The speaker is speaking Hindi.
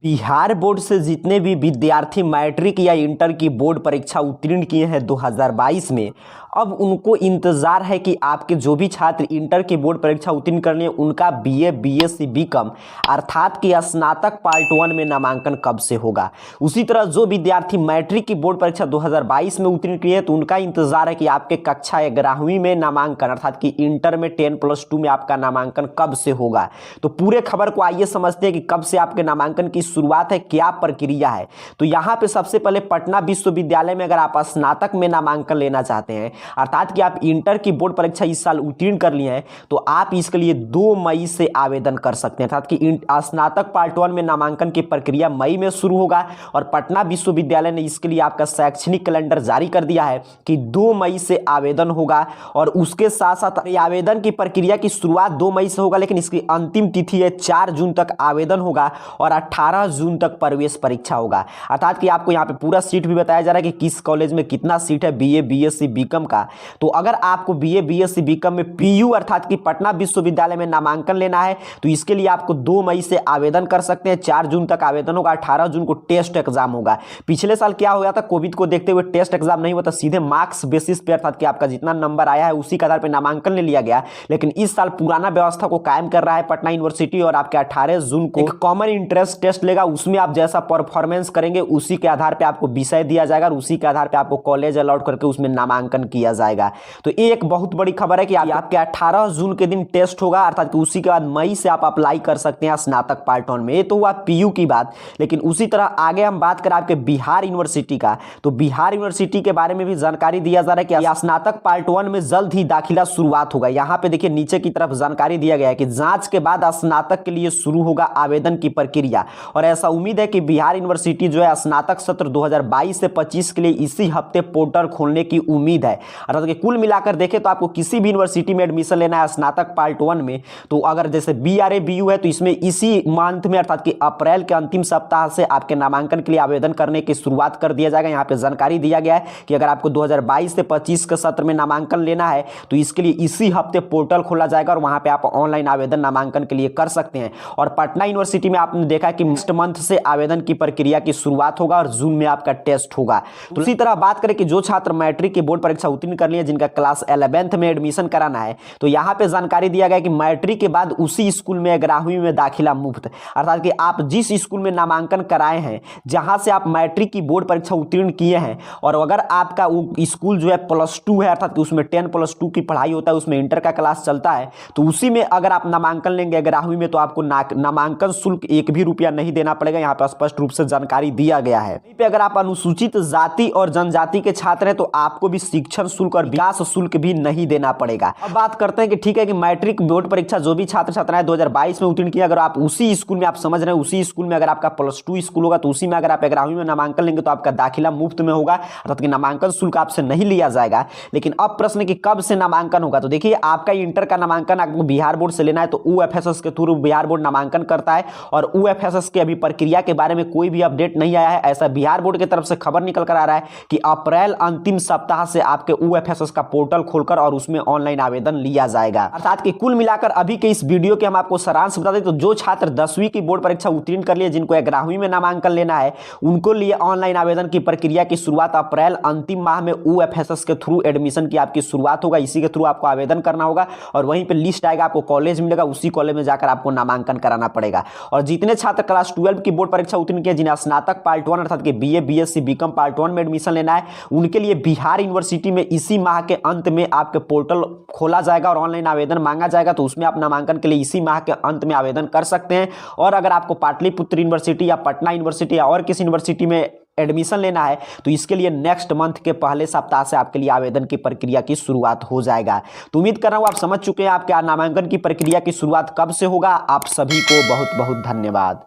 बिहार बोर्ड से जितने भी विद्यार्थी मैट्रिक या इंटर की बोर्ड परीक्षा उत्तीर्ण किए हैं 2022 में, अब उनको इंतज़ार है कि आपके जो भी छात्र इंटर की बोर्ड परीक्षा उत्तीर्ण करनी है उनका बीए, बीएससी, बीकॉम अर्थात कि स्नातक पार्ट 1 में नामांकन कब से होगा। उसी तरह जो विद्यार्थी मैट्रिक की बोर्ड परीक्षा 2022 में उत्तीर्ण किए हैं तो उनका इंतज़ार है कि आपके कक्षा 11वीं में नामांकन अर्थात कि इंटर में 10+2 में आपका नामांकन कब से होगा। तो पूरे खबर को आइए समझते हैं कि कब से आपके नामांकन की शुरुआत है, क्या प्रक्रिया है। तो यहाँ पे सबसे पहले पटना विश्वविद्यालय में अगर आप स्नातक में नामांकन लेना चाहते हैं अर्थात कि आप इंटर की बोर्ड परीक्षा इस साल उत्तीर्ण कर लिए हैं तो आप इसके लिए 2 मई से आवेदन कर सकते हैं। अर्थात कि स्नातक पार्ट 1 में नामांकन की प्रक्रिया मई में शुरू होगा और पटना विश्वविद्यालय ने इसके लिए आपका शैक्षणिक कैलेंडर जारी कर दिया है कि 2 मई से आवेदन होगा। और उसके साथ साथ आवेदन की प्रक्रिया की शुरुआत 2 मई से होगा, लेकिन इसकी अंतिम तिथि है 4 जून तक आवेदन होगा और 18 जून तक प्रवेश परीक्षा होगा। अर्थात कि आपको यहाँ पे पूरा सीट भी बताया जा रहा है कि किस कॉलेज में कितना सीट है बीए, बीएससी, बीकॉम का। तो अगर आपको बीए, बीएससी, बीकॉम में पीयू अर्थात कि पटना विश्वविद्यालय में नामांकन लेना है तो इसके लिए आपको 2 मई से आवेदन कर सकते हैं। 4 जून तक आवेदन होगा, 18 जून को टेस्ट एग्जाम होगा। पिछले साल क्या हो गया था, कोविड को देखते हुए टेस्ट एग्जाम नहीं हुआ था, सीधे मार्क्स बेसिस पे अर्थात कि आपका जितना नंबर आया है उसी के आधार पर नामांकन ले लिया गया। लेकिन इस साल पुराना व्यवस्था को कायम कर रहा है पटना यूनिवर्सिटी और आपके 18 जून को एक कॉमन इंटरेस्ट टेस्ट लेगा। उसमें आप जैसा परफॉर्मेंस करेंगे उसी के आधार पे आपको विषय दिया जाएगा और उसी के आधार पे आपको कॉलेज अलॉट करके उसमें नामांकन किया जाएगा। तो ये एक बहुत बड़ी खबर है कि आपके 18 जून के दिन टेस्ट होगा अर्थात कि उसी के बाद मई से आप अप्लाई कर सकते हैं स्नातक पार्ट 1 में। ये तो हुआ पीयू की बात। लेकिन उसी तरह आगे हम बात करें आपके बिहार यूनिवर्सिटी का, तो बिहार यूनिवर्सिटी के बारे में भी जानकारी दिया जा रहा है कि स्नातक पार्ट 1 में जल्द ही दाखिला शुरुआत होगा। यहाँ पे देखिए नीचे की तरफ जानकारी दिया गया है कि जांच के बाद स्नातक के लिए शुरू होगा आवेदन की प्रक्रिया। और ऐसा उम्मीद है कि बिहार यूनिवर्सिटी जो है स्नातक सत्र 2022 से 25 के लिए इसी हफ्ते पोर्टल खोलने की उम्मीद है। अर्थात कि कुल मिलाकर देखें तो आपको किसी भी यूनिवर्सिटी में एडमिशन लेना है स्नातक पार्ट 1 में, तो अगर जैसे बीआरए, बीयू है तो इसमें इसी मंथ में अर्थात कि अप्रैल के अंतिम सप्ताह से आपके नामांकन के लिए आवेदन करने की शुरुआत कर दिया जाएगा। यहाँ पे जानकारी दिया गया है कि अगर आपको 2022 से 25 के सत्र में नामांकन लेना है तो इसके लिए इसी हफ्ते पोर्टल खोला जाएगा और वहां पे आप ऑनलाइन आवेदन नामांकन के लिए कर सकते हैं। और पटना यूनिवर्सिटी में आपने देखा कि नेक्स्ट मंथ से आवेदन की प्रक्रिया की शुरुआत होगा और जून में आपका टेस्ट होगा। तो इसी तरह बात करें कि जो छात्र मैट्रिक की बोर्ड परीक्षा उत्तीर्ण कर लिए जिनका क्लास 11th में एडमिशन कराना है तो यहाँ पे जानकारी दिया गया कि मैट्रिक के बाद उसी स्कूल में 11वीं में दाखिला मुफ्त। अर्थात कि आप जिस स्कूल में नामांकन कराए हैं जहां से आप मैट्रिक की बोर्ड परीक्षा उत्तीर्ण किए हैं और अगर आपका वो स्कूल जो है +2 है अर्थात कि उसमें 10+2 की पढ़ाई होता है, उसमें इंटर का क्लास चलता है, तो उसी में अगर आप नामांकन लेंगे 11वीं में तो आपको नामांकन शुल्क 1 भी रुपया नहीं देना पड़ेगा। यहाँ पर स्पष्ट रूप से जानकारी दिया गया है। यहीं पे अगर आप अनुसूचित जाति और जनजाति के छात्र हैं तो आपको भी शिक्षण शुल्क और विकास शुल्क भी नहीं देना पड़ेगा। अब बात करते हैं कि ठीक है कि मैट्रिक बोर्ड परीक्षा जो भी छात्र छात्राएं 2022 में उत्तीर्ण किया, अगर आप उसी स्कूल में आप समझ रहे हैं उसी स्कूल में अगर आपका +2 स्कूल होगा तो उसी में अगर आप 11वीं में नामांकन लेंगे तो आपका दाखिला मुफ्त में होगा अर्थात कि नामांकन शुल्क आपसे नहीं लिया जाएगा। लेकिन अब प्रश्न कि कब से नामांकन होगा, तो देखिए आपका इंटर का नामांकन आपको बिहार बोर्ड से लेना है तो यूएफएसएस के थ्रू बिहार बोर्ड नामांकन करता है और यूएफएसएस की अभी प्रक्रिया के बारे में कोई भी अपडेट नहीं आया है। ऐसा बिहार बोर्ड की तरफ से खबर निकल कर आ रहा है कि अप्रैल अंतिम सप्ताह से आपके यूएफएसएस का पोर्टल खोलकर और उसमें ऑनलाइन आवेदन लिया जाएगा। अर्थात कि कुल मिलाकर अभी के इस वीडियो के हम आपको सारांश बता दें तो जो छात्र 10वीं की बोर्ड परीक्षा उत्तीर्ण कर लिए जिनको 11वीं में नामांकन लेना है उनको लिए ऑनलाइन आवेदन की प्रक्रिया की शुरुआत अप्रैल अंतिम माह में यूएफएसएस के थ्रू एडमिशन की आपकी शुरुआत होगा। इसी के थ्रू आपको आवेदन करना होगा और वहीं पे लिस्ट आएगा, आपको कॉलेज मिलेगा, उसी कॉलेज में जाकर आपको नामांकन कराना पड़ेगा। और जितने छात्र क्लास 12 की बोर्ड परीक्षा उत्तीर्ण किए जिन्हें स्नातक पार्ट 1 अर्थात कि बीए, बीएससी, बीकॉम पार्ट 1 में एडमिशन लेना है उनके लिए बिहार यूनिवर्सिटी में इसी माह के अंत में आपके पोर्टल खोला जाएगा और ऑनलाइन आवेदन मांगा जाएगा। तो उसमें आप नामांकन के लिए इसी माह के अंत में आवेदन कर सकते हैं। और अगर आपको पाटलिपुत्र यूनिवर्सिटी या पटना यूनिवर्सिटी या और किसी यूनिवर्सिटी में एडमिशन लेना है तो इसके लिए नेक्स्ट मंथ के पहले सप्ताह से आपके लिए आवेदन की प्रक्रिया की शुरुआत हो जाएगा। तो उम्मीद कर रहा हूं आप समझ चुके हैं आपके नामांकन की प्रक्रिया की शुरुआत कब से होगा। आप सभी को बहुत बहुत धन्यवाद।